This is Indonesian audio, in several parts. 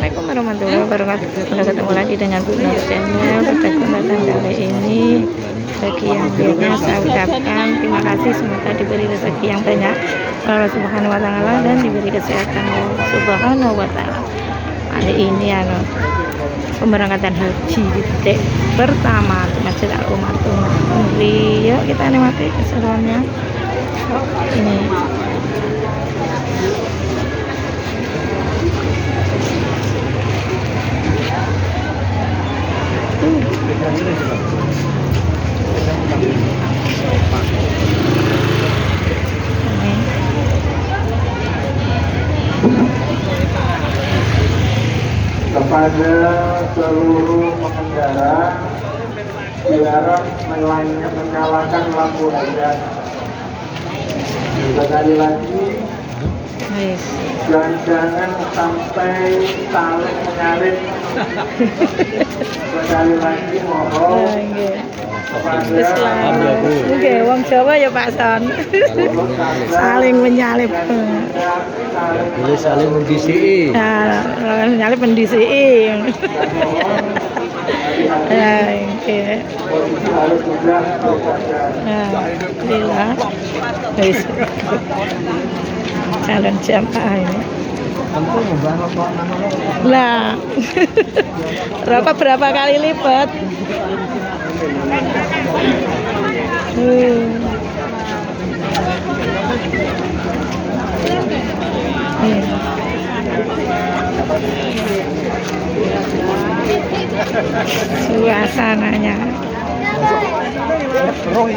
Assalamualaikum warahmatullahi wabarakatuh. Sudah ketemu lagi dengan Bu Nur channel. Pada kesempatan kali ini, bagi yang biasanya saya ucapkan terima kasih, semoga diberi rezeki yang banyak Allah Subhanahu wa Ta'ala dan diberi kesehatan Allah Subhanahu wa Ta'ala. Hari ini pemberangkatan haji titik pertama di Masjid Al-Ummatul. Yuk kita nikmati keseruannya. Ini kepada seluruh pengendara dilarang menyalakan lampu hazard. Sekali lagi, jangan sampai saling menyalip. Sekali lagi mohon kepada oke, wong Jawa ya Pak Son. Saling menyalip. Boleh saling mendisiki. Nah, menyalip mendisiki. Ya, oke. Alhamdulillah. Guys. Calon jamaah ini. Lah. Berapa kali lipat? Suasananya. Ramai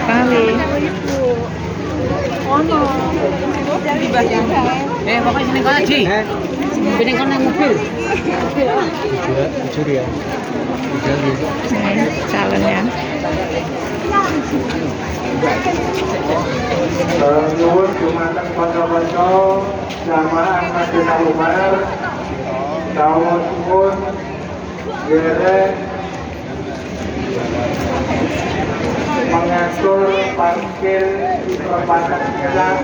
sekali. Pokoknya sini kau aja. Sini kau naik mobil. Jujur ya. Calonnya. Nuwun dumateng kanca-kanca jamaah Masjid Al-Umar. Kawula suwun derek mengatur parkir di perempatan jalan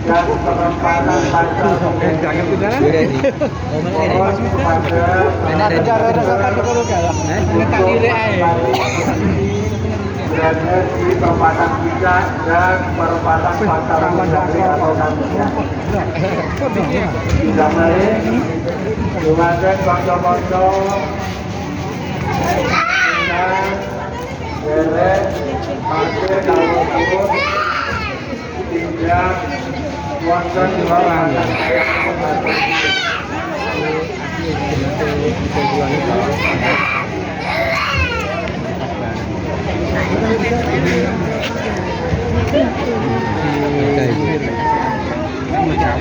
dan perempatan pasar mohon berada di perempatan Bijak dan perempatan pasar Mendagri atau kampusnya. Damai dumateng kanca-kanca derek parkir kawula suwun tindak wonten di perempatan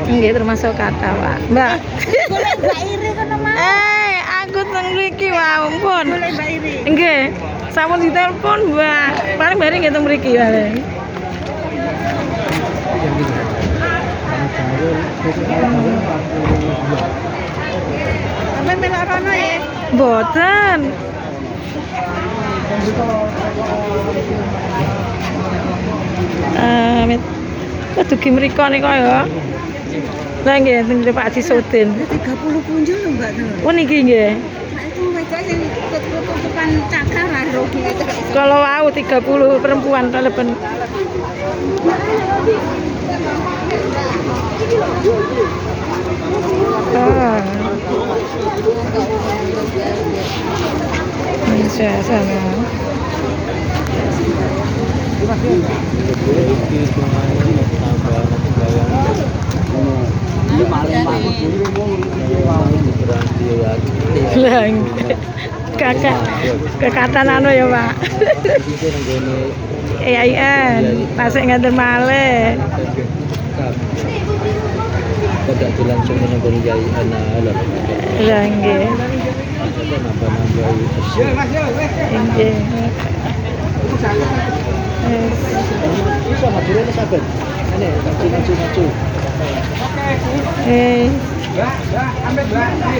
Nggih termasuk kata, Pak. Mbak. Aku teng mriki wae ampun. Nggih. Sampun ditelepon, Mbak. Paling bare nggih teng mriki wae. Sampe melok rono ya? Mboten. Dugi mriko nika ya. Lah nggih teng Pak Haji Sudin. 30 punjul lho Mbak. Oh niki nggih. Nah itu wedok sing tutupan cakar rugi itu. Kalau wau 30 perempuan telepon. Ini suasana. Kakak kekatan anu ya Pak. Iya masih ngatur malih. Tidak langsung menunggu jaya anak. Lah nggih. nambah-nambah itu. Inggih. Bisa madurane sahabat. Ini maju.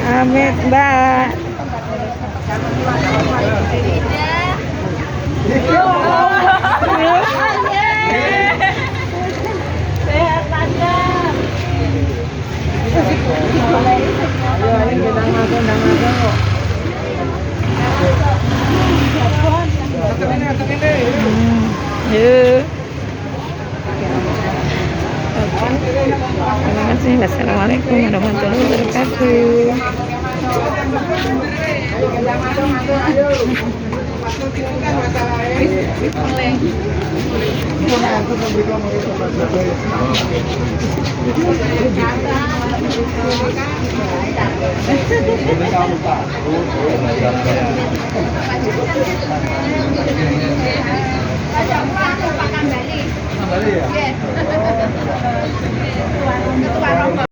Amit, Mbak. Sehat aja. Yuk. Terima kasih. Wassalamualaikum warahmatullahi wabarakatuh. Kembali ya?